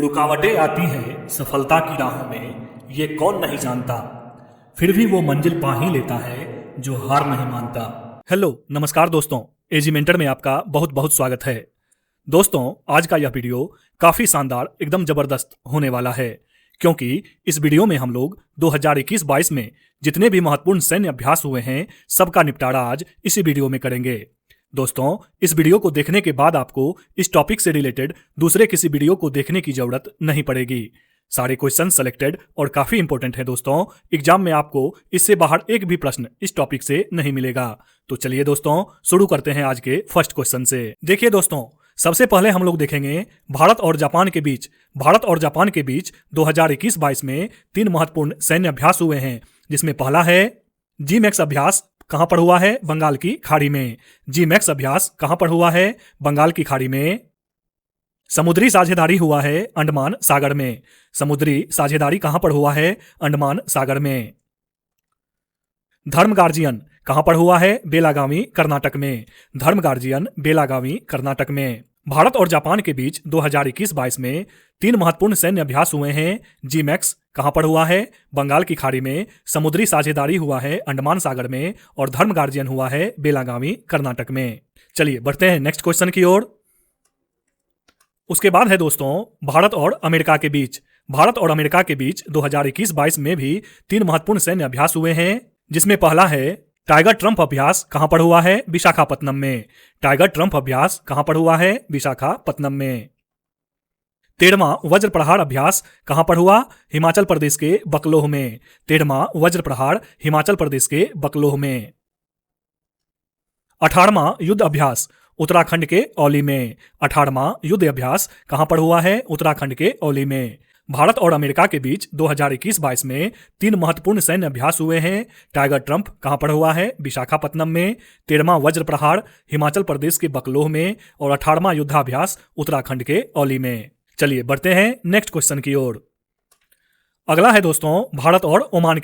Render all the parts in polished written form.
रुकावटें आती हैं सफलता की राहों में, ये कौन नहीं जानता। फिर भी वो मंजिल पा ही लेता है जो हार नहीं मानता। हेलो नमस्कार दोस्तों, एजी मेंटर में आपका बहुत बहुत स्वागत है। दोस्तों, आज का यह वीडियो काफी शानदार, एकदम जबरदस्त होने वाला है, क्योंकि इस वीडियो में हम लोग 2021-22 में जितने भी महत्वपूर्ण सैन्य अभ्यास हुए हैं सबका निपटारा आज इसी वीडियो में करेंगे। दोस्तों, इस वीडियो को देखने के बाद आपको इस टॉपिक से रिलेटेड दूसरे किसी वीडियो को देखने की जरूरत नहीं पड़ेगी। सारे क्वेश्चन सेलेक्टेड और काफी इंपॉर्टेंट है दोस्तों। एग्जाम में आपको इससे बाहर एक भी प्रश्न इस टॉपिक से नहीं मिलेगा। तो चलिए दोस्तों, शुरू करते हैं आज के फर्स्ट क्वेश्चन से। देखिए दोस्तों, सबसे पहले हम लोग देखेंगे भारत और जापान के बीच 2021-22 में 3 महत्वपूर्ण सैन्य अभ्यास हुए हैं, जिसमें पहला है जी मैक्स अभ्यास। कहां पर हुआ है? बंगाल की खाड़ी में। जी मैक्स अभ्यास कहां पर हुआ है? बंगाल की खाड़ी में। समुद्री साझेदारी हुआ है अंडमान सागर में। समुद्री साझेदारी कहां पर हुआ है? अंडमान सागर में। धर्म गार्जियन कहां पर हुआ है? बेलागावी कर्नाटक में। धर्म गार्जियन बेलागावी कर्नाटक में। भारत और जापान के बीच 2021-22 में 3 महत्वपूर्ण सैन्य अभ्यास हुए हैं। जी मैक्स कहां पर हुआ है? बंगाल की खाड़ी में। समुद्री साझेदारी हुआ है अंडमान सागर में। और धर्म गार्जियन हुआ है बेलागावी कर्नाटक में। चलिए बढ़ते हैं नेक्स्ट क्वेश्चन की ओर। उसके बाद है दोस्तों भारत और अमेरिका के बीच 2021-22 में भी 3 महत्वपूर्ण सैन्य अभ्यास हुए हैं, जिसमें पहला है टाइगर ट्रंप अभ्यास। कहां पर हुआ है? विशाखापत्तनम में। टाइगर ट्रंप अभ्यास कहां पर हुआ है? विशाखापत्तनम में। 13वां वज्र प्रहार अभ्यास कहां पर हुआ? हिमाचल प्रदेश के बकलोह में। 13वां वज्र प्रहार हिमाचल प्रदेश के बकलोह में। 18वां युद्ध अभ्यास उत्तराखंड के औली में। 18वां युद्ध अभ्यास कहां पर हुआ है? उत्तराखंड के औली में। भारत और अमेरिका के बीच 2021-22 में 3 महत्वपूर्ण सैन्य अभ्यास हुए हैं। टाइगर ट्रंप कहां पर हुआ है? विशाखापत्तनम में। 13वां वज्र प्रहार हिमाचल प्रदेश के बकलोह में। और 18वां युद्धाभ्यास उत्तराखंड के औली में। चलिए बढ़ते हैं नेक्स्ट क्वेश्चन की ओर। अगला है दोस्तों भारत और ओमान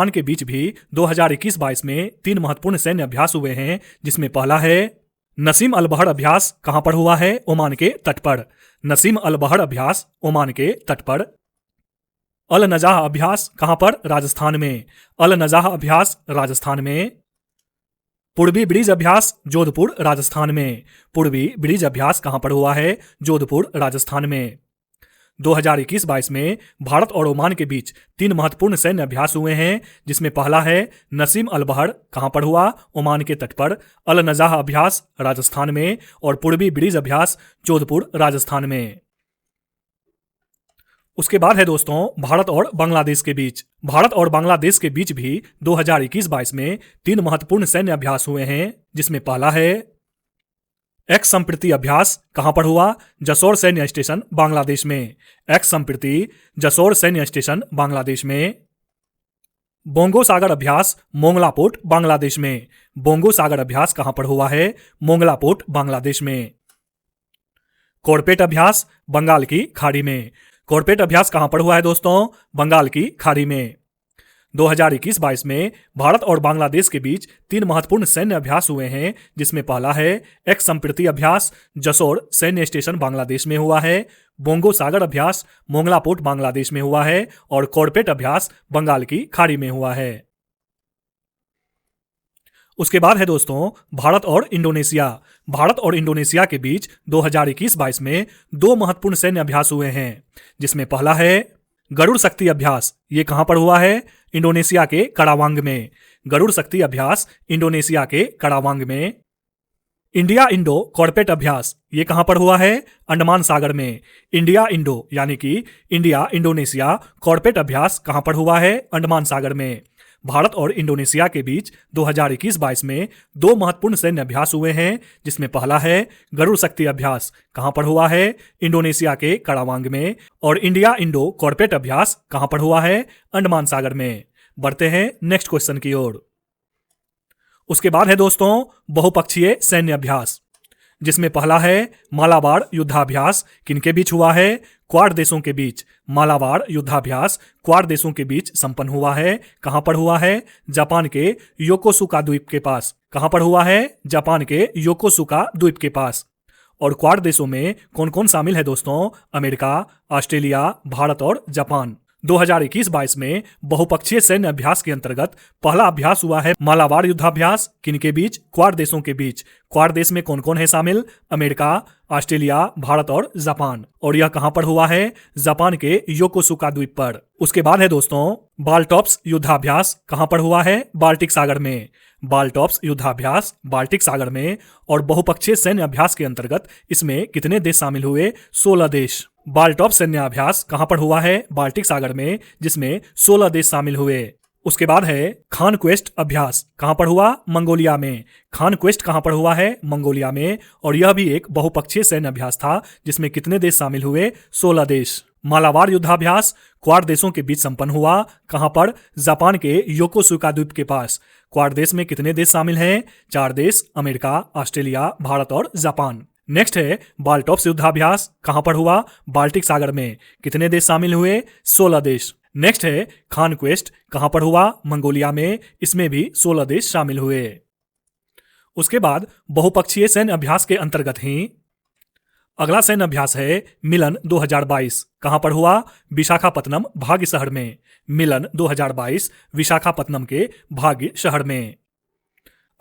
के बीच भी 2021-22 में 3 महत्वपूर्ण सैन्य अभ्यास हुए हैं, जिसमें पहला है नसीम अल बहर अभ्यास। कहां पर हुआ है? ओमान के तट पर। नसीम अल बहर अभ्यास ओमान के तट पर। अल नजाह अभ्यास कहां पर? राजस्थान में। अल नजाह अभ्यास राजस्थान में। पूर्वी ब्रिज अभ्यास जोधपुर राजस्थान में। पूर्वी ब्रिज अभ्यास कहां पर हुआ है? जोधपुर राजस्थान में। 2021-22 में भारत और ओमान के बीच 3 महत्वपूर्ण सैन्य अभ्यास हुए हैं, जिसमें पहला है नसीम अल बहर। कहां पर हुआ? ओमान के तट पर। अल नजाह अभ्यास राजस्थान में। और पूर्वी ब्रिज अभ्यास जोधपुर राजस्थान में। उसके बाद है दोस्तों भारत और बांग्लादेश के बीच भी 2021-22 में 3 महत्वपूर्ण सैन्य अभ्यास हुए हैं, जिसमें पहला है एक्स संप्रीति अभ्यास। कहां पर हुआ? जसोर सैन्य स्टेशन बांग्लादेश में। एक्स संप्रीति जसोर सैन्य स्टेशन बांग्लादेश में। बोंगो सागर अभ्यास मोंगला पोर्ट बांग्लादेश में। बोंगो सागर अभ्यास कहां पर हुआ है? मोंगला पोर्ट बांग्लादेश में। कोरपेट अभ्यास बंगाल की खाड़ी में। कोरपेट अभ्यास कहां पर हुआ है दोस्तों? बंगाल की खाड़ी में। 2021-22 में भारत और बांग्लादेश के बीच 3 महत्वपूर्ण सैन्य अभ्यास हुए हैं, जिसमें पहला है एक्स संप्रीति अभ्यास जसोर सैन्य स्टेशन बांग्लादेश में हुआ है। बोंगो सागर अभ्यास मोंगला पोर्ट बांग्लादेश में हुआ है। और कोरपेट अभ्यास बंगाल की खाड़ी में हुआ है। उसके बाद है दोस्तों भारत और इंडोनेशिया के बीच 2021-22 में 2 महत्वपूर्ण सैन्य अभ्यास हुए हैं, जिसमें पहला है गरुड़ शक्ति अभ्यास। ये कहां पर हुआ है? इंडोनेशिया के करावांग में। गरुड़ शक्ति अभ्यास इंडोनेशिया के करावांग में। इंडिया इंडो कॉर्पेट अभ्यास ये कहां पर हुआ है? अंडमान सागर में। इंडिया इंडो यानी कि इंडिया इंडोनेशिया कॉर्पेट अभ्यास कहां पर हुआ है? अंडमान सागर में। भारत और इंडोनेशिया के बीच 2021-22 में 2 महत्वपूर्ण सैन्य अभ्यास हुए हैं, जिसमें पहला है गरुड़ शक्ति अभ्यास। कहां पर हुआ है? इंडोनेशिया के करावांग में। और इंडिया इंडो कॉर्पेट अभ्यास कहां पर हुआ है? अंडमान सागर में। बढ़ते हैं नेक्स्ट क्वेश्चन की ओर। उसके बाद है दोस्तों बहुपक्षीय सैन्य अभ्यास, जिसमें पहला है मालाबार युद्धाभ्यास। किनके बीच हुआ है? क्वाड देशों के बीच। मालाबार युद्धाभ्यास क्वाड देशों के बीच संपन्न हुआ है। कहां पर हुआ है? जापान के योकोसुका द्वीप के पास। कहां पर हुआ है? जापान के योकोसुका द्वीप के पास। और क्वाड देशों में कौन कौन शामिल है दोस्तों? अमेरिका, ऑस्ट्रेलिया, भारत और जापान। 2021-22 में बहुपक्षीय सैन्य अभ्यास के अंतर्गत पहला अभ्यास हुआ है मालाबार युद्धाभ्यास। किनके बीच? क्वाड देशों के बीच। क्वाड देश में कौन कौन है शामिल? अमेरिका, ऑस्ट्रेलिया, भारत और जापान। और यह कहां पर हुआ है? जापान के योकोसुका द्वीप पर। उसके बाद है दोस्तों बाल्टॉप्स युद्धाभ्यास। कहां पर हुआ है? बाल्टिक सागर में। बाल्टॉप्स युद्धाभ्यास बाल्टिक सागर में। और बहुपक्षीय सैन्य अभ्यास के अंतर्गत इसमें कितने देश शामिल हुए? 16 देश। बाल्टॉप सैन्य अभ्यास कहां पर हुआ है? बाल्टिक सागर में, जिसमें 16 देश शामिल हुए। उसके बाद है खान क्वेस्ट अभ्यास। कहां पर हुआ? मंगोलिया में। खान क्वेस्ट कहां पर हुआ है? मंगोलिया में। और यह भी एक बहुपक्षीय सैन्य अभ्यास था, जिसमें कितने देश शामिल हुए? 16 देश। मालाबार युद्धाभ्यास क्वाड देशों के बीच संपन्न हुआ। कहां पर? जापान के योकोसुका द्वीप के पास। क्वाड देश में कितने देश शामिल हैं? 4 देश, अमेरिका, ऑस्ट्रेलिया, भारत और जापान। नेक्स्ट है बाल्टॉप्स युद्धाभ्यास। कहां पर हुआ? बाल्टिक सागर में। कितने देश शामिल हुए? 16 देश। नेक्स्ट है खान क्वेस्ट। कहां पर हुआ? मंगोलिया में। इसमें भी 16 देश शामिल हुए। उसके बाद बहुपक्षीय सैन्य अभ्यास के अंतर्गत ही अगला सैन्य अभ्यास है मिलन 2022। कहां पर हुआ? विशाखापत्तनम भाग्य शहर में। मिलन 2022 विशाखापत्तनम के भाग्य शहर में।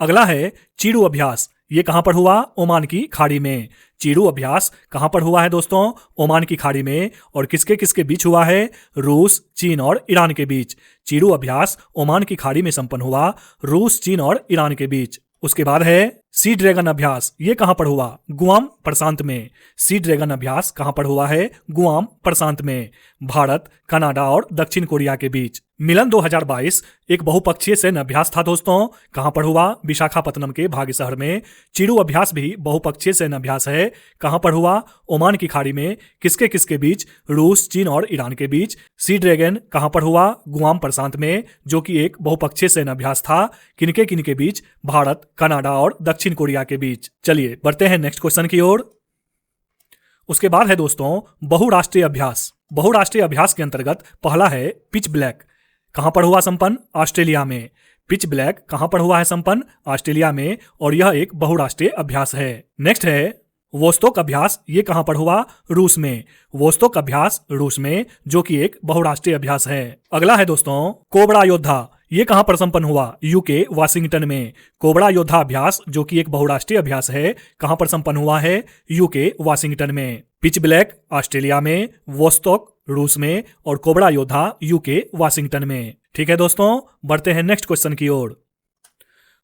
अगला है चीड़ू अभ्यास। ये कहां पर हुआ? ओमान की खाड़ी में। चीड़ू अभ्यास कहां पर हुआ है दोस्तों? ओमान की खाड़ी में। और किसके किसके बीच हुआ है? रूस, चीन और ईरान के बीच। चीड़ू अभ्यास ओमान की खाड़ी में संपन्न हुआ, रूस, चीन और ईरान के बीच। उसके बाद है सी ड्रैगन अभ्यास। ये कहां पर हुआ? गुआम प्रशांत में। सी ड्रैगन अभ्यास कहां पर हुआ है? गुआम प्रशांत में, भारत, कनाडा और दक्षिण कोरिया के बीच। मिलन 2022 एक बहुपक्षीय सैन्य अभ्यास था दोस्तों। कहां पर हुआ? विशाखापत्तनम के भाग्य शहर में। चीड़ू अभ्यास भी बहुपक्षीय सैन्य अभ्यास है। कहां पर हुआ? ओमान की खाड़ी में। किसके किसके बीच? रूस, चीन और ईरान के बीच। सी ड्रैगन कहां पर हुआ? गुआम प्रशांत में, जो कि एक बहुपक्षीय सैन्य अभ्यास था। किनके किनके बीच? भारत, कनाडा और दक्षिण कोरिया के बीच। चलिए बढ़ते हैं नेक्स्ट क्वेश्चन की ओर। उसके बाद है दोस्तों बहुराष्ट्रीय अभ्यास। बहुराष्ट्रीय अभ्यास के अंतर्गत पहला है पिच ब्लैक। कहां पर हुआ संपन्न? ऑस्ट्रेलिया में। पिच ब्लैक कहां पर हुआ है संपन्न? ऑस्ट्रेलिया में। और यह एक बहुराष्ट्रीय अभ्यास है। नेक्स्ट है वोस्तोक अभ्यास। ये कहां पर हुआ? रूस में। वोस्तोक अभ्यास रूस में, जो कि एक बहुराष्ट्रीय अभ्यास है। अगला है दोस्तों कोबरा योद्धा। ये कहां पर संपन्न हुआ? यूके वाशिंगटन में। कोबरा योद्धा अभ्यास, जो कि एक बहुराष्ट्रीय अभ्यास है, कहां पर संपन्न हुआ है? यूके वाशिंगटन में। पिच ब्लैक ऑस्ट्रेलिया में, वोस्तोक रूस में और कोबरा योद्धा यूके वाशिंगटन में। ठीक है दोस्तों, बढ़ते हैं नेक्स्ट क्वेश्चन की ओर।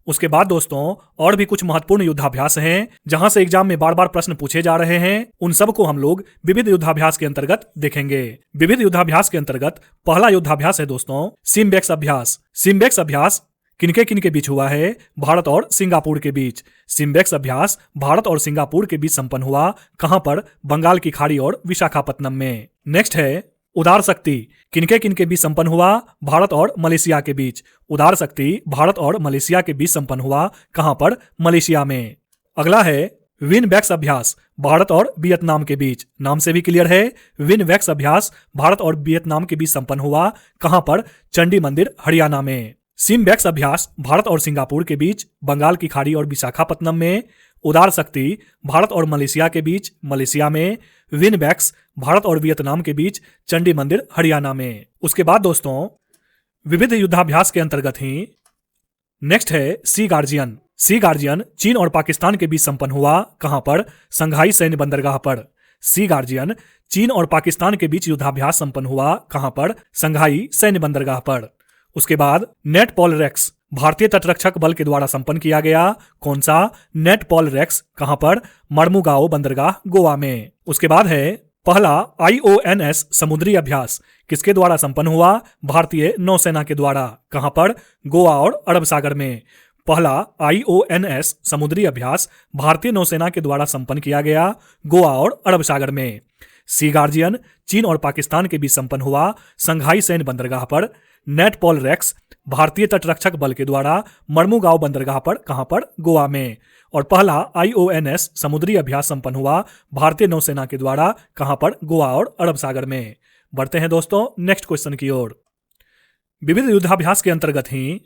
उसके बाद दोस्तों और भी कुछ महत्वपूर्ण युद्धाभ्यास हैं, जहां से एग्जाम में बार बार प्रश्न पूछे जा रहे हैं। उन सब को हम लोग विविध युद्धाभ्यास के अंतर्गत देखेंगे। विविध युद्धाभ्यास के अंतर्गत पहला युद्धाभ्यास है दोस्तों सिम्बेक्स अभ्यास। सिम्बेक्स अभ्यास किनके किनके बीच हुआ है? भारत और सिंगापुर के बीच। सिम्बेक्स अभ्यास भारत और सिंगापुर के बीच संपन्न हुआ। कहां पर? बंगाल की खाड़ी और विशाखापत्तनम में। नेक्स्ट है उदार शक्ति। किनके किनके बीच संपन्न हुआ? भारत और मलेशिया के बीच। उदार शक्ति भारत और मलेशिया के बीच संपन्न हुआ। कहां पर? मलेशिया में। अगला है विनबैक्स अभ्यास भारत और वियतनाम के बीच। नाम से भी क्लियर है, विनबैक्स अभ्यास भारत और वियतनाम के बीच संपन्न हुआ। कहां पर? चंडी मंदिर हरियाणा में। सिम्बेक्स अभ्यास भारत और सिंगापुर के बीच, बंगाल की खाड़ी और विशाखापत्तनम में। उदार शक्ति भारत और मलेशिया के बीच, मलेशिया में। विनबैक्स भारत और वियतनाम के बीच, चंडी मंदिर हरियाणा में। उसके बाद दोस्तों विविध युद्धाभ्यास के अंतर्गत ही नेक्स्ट है सी गार्जियन। सी गार्जियन चीन और पाकिस्तान के बीच संपन्न हुआ। कहां पर? संघाई सैन्य बंदरगाह पर। सी गार्जियन चीन और पाकिस्तान के बीच युद्धाभ्यास संपन्न हुआ। कहां पर? संघाई सैन्य बंदरगाह पर। उसके बाद नेट पॉल रेक्स भारतीय तटरक्षक बल के द्वारा संपन्न किया गया। कौन सा? नेट पॉल रेक्स। कहां पर? मर्मुगाओ बंदरगाह गोवा में। उसके बाद है पहला IONS समुद्री अभ्यास। किसके द्वारा संपन्न हुआ? भारतीय नौसेना के द्वारा। कहां पर? गोवा और अरब सागर में। पहला IONS समुद्री अभ्यास भारतीय नौसेना के द्वारा संपन्न किया गया, गोवा और अरब सागर में। सी गार्जियन चीन और पाकिस्तान के बीच संपन्न हुआ संघाई सैन्य बंदरगाह पर। नेट पॉल रेक्स भारतीय तटरक्षक बल के द्वारा मर्मुगांव बंदरगाह पर। कहां पर? गोवा में। और पहला IONS समुद्री अभ्यास संपन्न हुआ भारतीय नौसेना के द्वारा। कहां पर? गोवा और अरब सागर में। बढ़ते हैं दोस्तों नेक्स्ट क्वेश्चन की ओर। विविध युद्धाभ्यास के अंतर्गत ही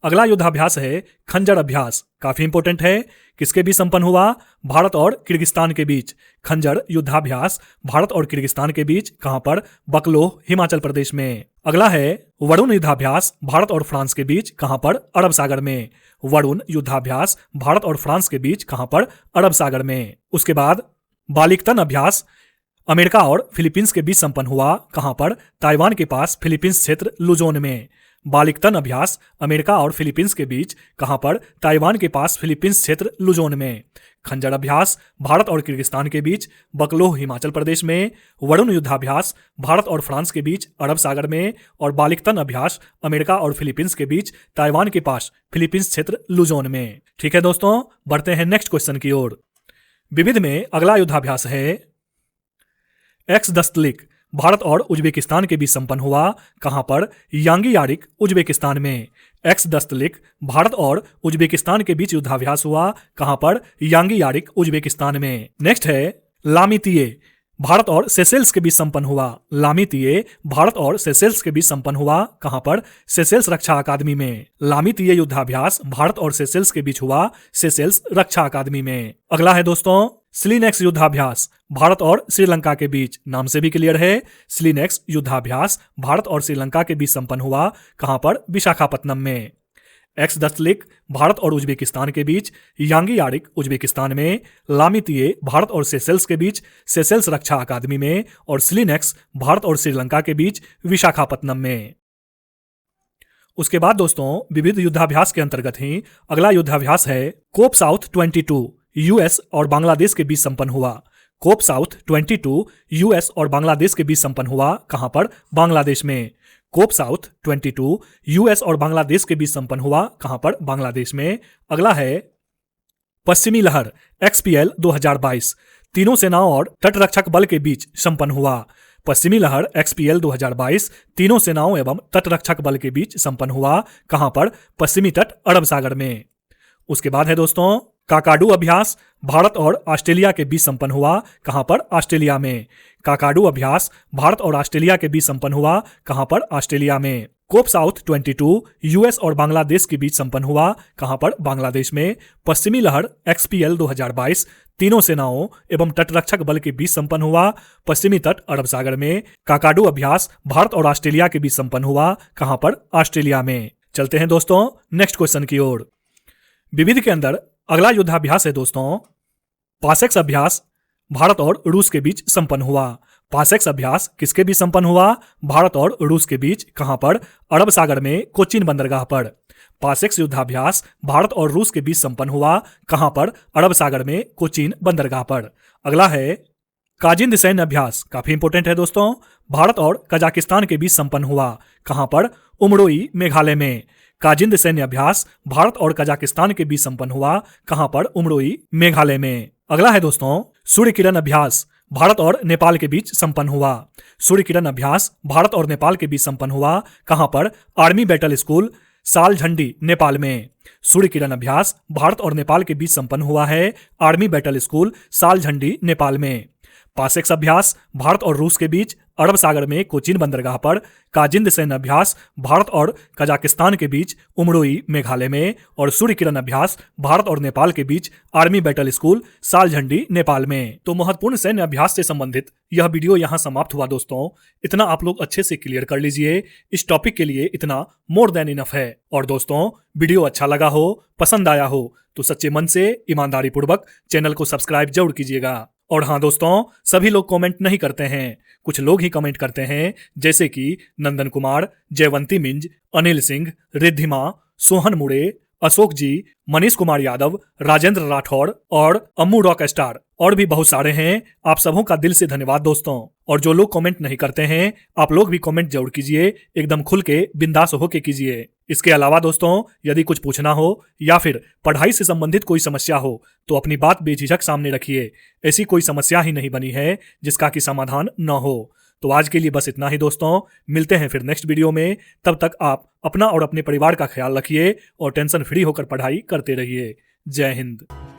अगला युद्धाभ्यास है खंजर अभ्यास। काफी इंपॉर्टेंट है। किसके बीच संपन्न हुआ? भारत और किर्गिस्तान के बीच। खंजर युद्धाभ्यास भारत और किर्गिस्तान के बीच। कहां पर? बकलोह, हिमाचल प्रदेश में। अगला है वरुण युद्धाभ्यास भारत और फ्रांस के बीच। कहां पर? अरब सागर में। वरुण युद्धाभ्यास भारत और फ्रांस के बीच। कहां पर? अरब सागर में। उसके बाद बालिकतन अभ्यास अमेरिका और फिलीपींस के बीच संपन्न हुआ। कहां पर? ताइवान के पास फिलीपींस क्षेत्र लुजोन में। बालिकतन अभ्यास अमेरिका और फिलीपींस के बीच। कहां पर? ताइवान के पास फिलीपींस क्षेत्र लुजोन में। खंजर अभ्यास भारत और किर्गिस्तान के बीच। बकलोह, हिमाचल प्रदेश में। वरुण युद्धाभ्यास भारत और फ्रांस के बीच। अरब सागर में। और बालिकतन अभ्यास अमेरिका और फिलीपींस के बीच। ताइवान के पास फिलीपींस क्षेत्र लुजोन में। ठीक है दोस्तों, बढ़ते हैं नेक्स्ट क्वेश्चन की ओर। विविध में अगला युद्धाभ्यास है एक्स दस्तलिक भारत और उज्बेकिस्तान के बीच संपन्न हुआ। कहां पर? यांगी यारिक, उज्बेकिस्तान में। एक्स दस्तलिक भारत और उज्बेकिस्तान के बीच युद्धाभ्यास हुआ। कहां पर? यांगी यारिक, उज्बेकिस्तान में। नेक्स्ट है लामितिये भारत और सेशेल्स के बीच संपन्न हुआ। लामितिये भारत और सेशेल्स के बीच संपन्न हुआ। कहां पर? सेशेल्स रक्षा अकादमी में। लामितिये युद्धाभ्यास भारत और सेशेल्स के बीच हुआ। सेशेल्स रक्षा अकादमी में। अगला है दोस्तों स्लिनेक्स युद्धाभ्यास भारत और श्रीलंका के बीच। नाम से भी क्लियर है। स्लिनेक्स युद्धाभ्यास भारत और श्रीलंका के बीच संपन्न हुआ। कहां पर? विशाखापत्तनम में। एक्स दस्तलिक भारत और उज्बेकिस्तान के बीच। यांगी यारिक, उज्बेकिस्तान में। लामितिये भारत और सेशेल्स के बीच। सेशेल्स रक्षा अकादमी में। और स्लिनेक्स भारत और श्रीलंका के बीच। विशाखापत्तनम में। उसके बाद दोस्तों विविध युद्धाभ्यास के अंतर्गत ही अगला युद्धाभ्यास है कोप साउथ 22 यूएस और बांग्लादेश के बीच संपन्न हुआ। कोप साउथ 22 यूएस और बांग्लादेश के बीच संपन्न हुआ। कहां पर? बांग्लादेश में। कोप साउथ 22 यूएस और बांग्लादेश के बीच संपन्न हुआ। कहां पर? बांग्लादेश में। अगला है पश्चिमी लहर XPL 2022 तीनों सेनाओं और तटरक्षक बल के बीच संपन्न हुआ। पश्चिमी लहर XPL 2022 तीनों सेनाओं एवं तटरक्षक बल के बीच संपन्न हुआ। कहां पर? पश्चिमी तट अरब सागर में। उसके बाद है दोस्तों काकाडू अभ्यास भारत और ऑस्ट्रेलिया के बीच संपन्न हुआ। कहां पर? ऑस्ट्रेलिया में। काकाडू अभ्यास भारत और ऑस्ट्रेलिया के बीच संपन्न हुआ। कहां पर? ऑस्ट्रेलिया में। कोप साउथ 22 यूएस और बांग्लादेश के बीच संपन्न हुआ। कहां पर? बांग्लादेश में। पश्चिमी लहर XPL 2022 तीनों सेनाओं एवं तटरक्षक बल के बीच संपन्न हुआ। पश्चिमी तट अरब सागर में। काकाडू अभ्यास भारत और ऑस्ट्रेलिया के बीच संपन्न हुआ। कहां पर? ऑस्ट्रेलिया में। चलते हैं दोस्तों नेक्स्ट क्वेश्चन की ओर। विविध के अंदर अगला युद्धाभ्यास है दोस्तों पासेक्स अभ्यास भारत और रूस के बीच संपन्न हुआ। पासेक्स अभ्यास किसके बीच संपन्न हुआ? भारत और रूस के बीच। कहां पर? अरब सागर में, कोचीन बंदरगाह पर। पासेक्स युद्धाभ्यास भारत और रूस के बीच संपन्न हुआ। कहां पर? अरब सागर में, कोचीन बंदरगाह पर। अगला है काजिंद सैन्य अभ्यास। काफी इंपोर्टेंट है दोस्तों। भारत और कजाकिस्तान के बीच संपन्न हुआ। कहां पर? उमरोई, मेघालय में। काजिंद सैन्य अभ्यास भारत और कजाकिस्तान के बीच संपन्न हुआ। कहां पर? उमरोई, मेघालय में। अगला है दोस्तों सूर्य किरण अभ्यास भारत और नेपाल के बीच संपन्न हुआ। सूर्य किरण अभ्यास भारत और नेपाल के बीच संपन्न हुआ। कहां पर? आर्मी बैटल स्कूल, सालझंडी, नेपाल में। सूर्य किरण अभ्यास भारत और नेपाल के बीच संपन्न हुआ है। आर्मी बैटल स्कूल, सालझंडी, नेपाल में। पासेक्स अभ्यास भारत और रूस के बीच अरब सागर में, कोचीन बंदरगाह पर। काजिंद सैन्य अभ्यास भारत और कजाकिस्तान के बीच उमरोई, मेघालय में। और सूर्य किरण अभ्यास भारत और नेपाल के बीच आर्मी बैटल स्कूल, सालझंडी, नेपाल में। तो महत्वपूर्ण सैन्य अभ्यास से संबंधित यह वीडियो यहाँ समाप्त हुआ दोस्तों। इतना आप लोग अच्छे से क्लियर कर लीजिए। इस टॉपिक के लिए इतना मोर देन इनफ है। और दोस्तों वीडियो अच्छा लगा हो, पसंद आया हो तो सच्चे मन से ईमानदारी पूर्वक चैनल को सब्सक्राइब जरूर कीजिएगा। और हाँ दोस्तों, सभी लोग कमेंट नहीं करते हैं, कुछ लोग ही कमेंट करते हैं, जैसे कि नंदन कुमार, जयवंती मिंज, अनिल सिंह, रिद्धिमा, सोहन मुड़े, अशोक जी, मनीष कुमार यादव, राजेंद्र राठौड़ और अम्मू रॉक स्टार और भी बहुत सारे हैं। आप सबों का दिल से धन्यवाद दोस्तों। और जो लोग कमेंट नहीं करते हैं, आप लोग भी कमेंट जरूर कीजिए, एकदम खुल के बिंदास होके कीजिए। इसके अलावा दोस्तों यदि कुछ पूछना हो या फिर पढ़ाई से संबंधित कोई समस्या हो तो अपनी बात बेझिझक सामने रखिए। ऐसी कोई समस्या ही नहीं बनी है जिसका कि समाधान न हो। तो आज के लिए बस इतना ही दोस्तों। मिलते हैं फिर नेक्स्ट वीडियो में। तब तक आप अपना और अपने परिवार का ख्याल रखिए और टेंशन फ्री होकर पढ़ाई करते रहिए। जय हिंद।